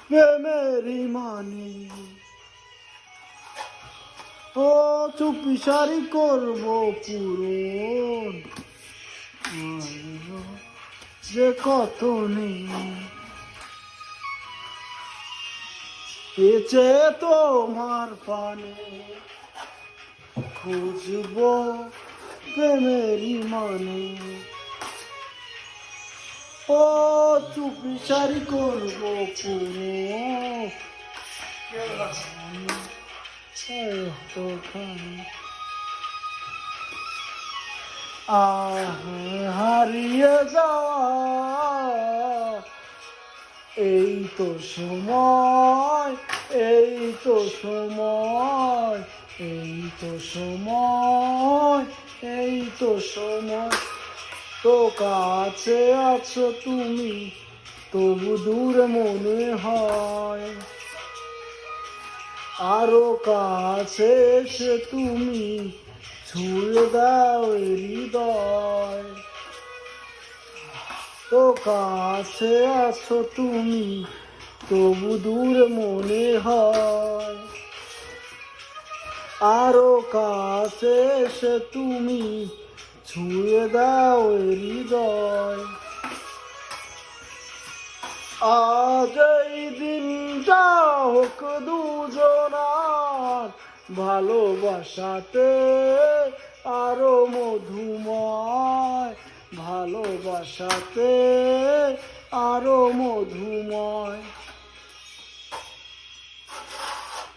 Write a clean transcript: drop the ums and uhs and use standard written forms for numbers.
প্রেমেরই মানে ও চুপি সারি করবো পূরণ যে কত নেই পেছে তোমার পানে খুঁজবো প্রেমেরই মানে ও চুপি সারি করবো হারিয়ে যাওয়া এই তো সময় এই তো সময় এই তো সময় এই তো সময় তো কাছে আছো তুমি তবু দূরে মনে হয় আরো কাছে এসে তুমি ছুঁয়ে দাও হৃদয় তো কাছে আছো তুমি তবু দূরে মনে হয় আরো কাছে এসে তুমি ছুঁয়ে দাও হৃদয় আজ এই দিনটা হোক দুজনার ভালোবাসাতে আরো মধুময় ভালোবাসাতে আরো মধুময়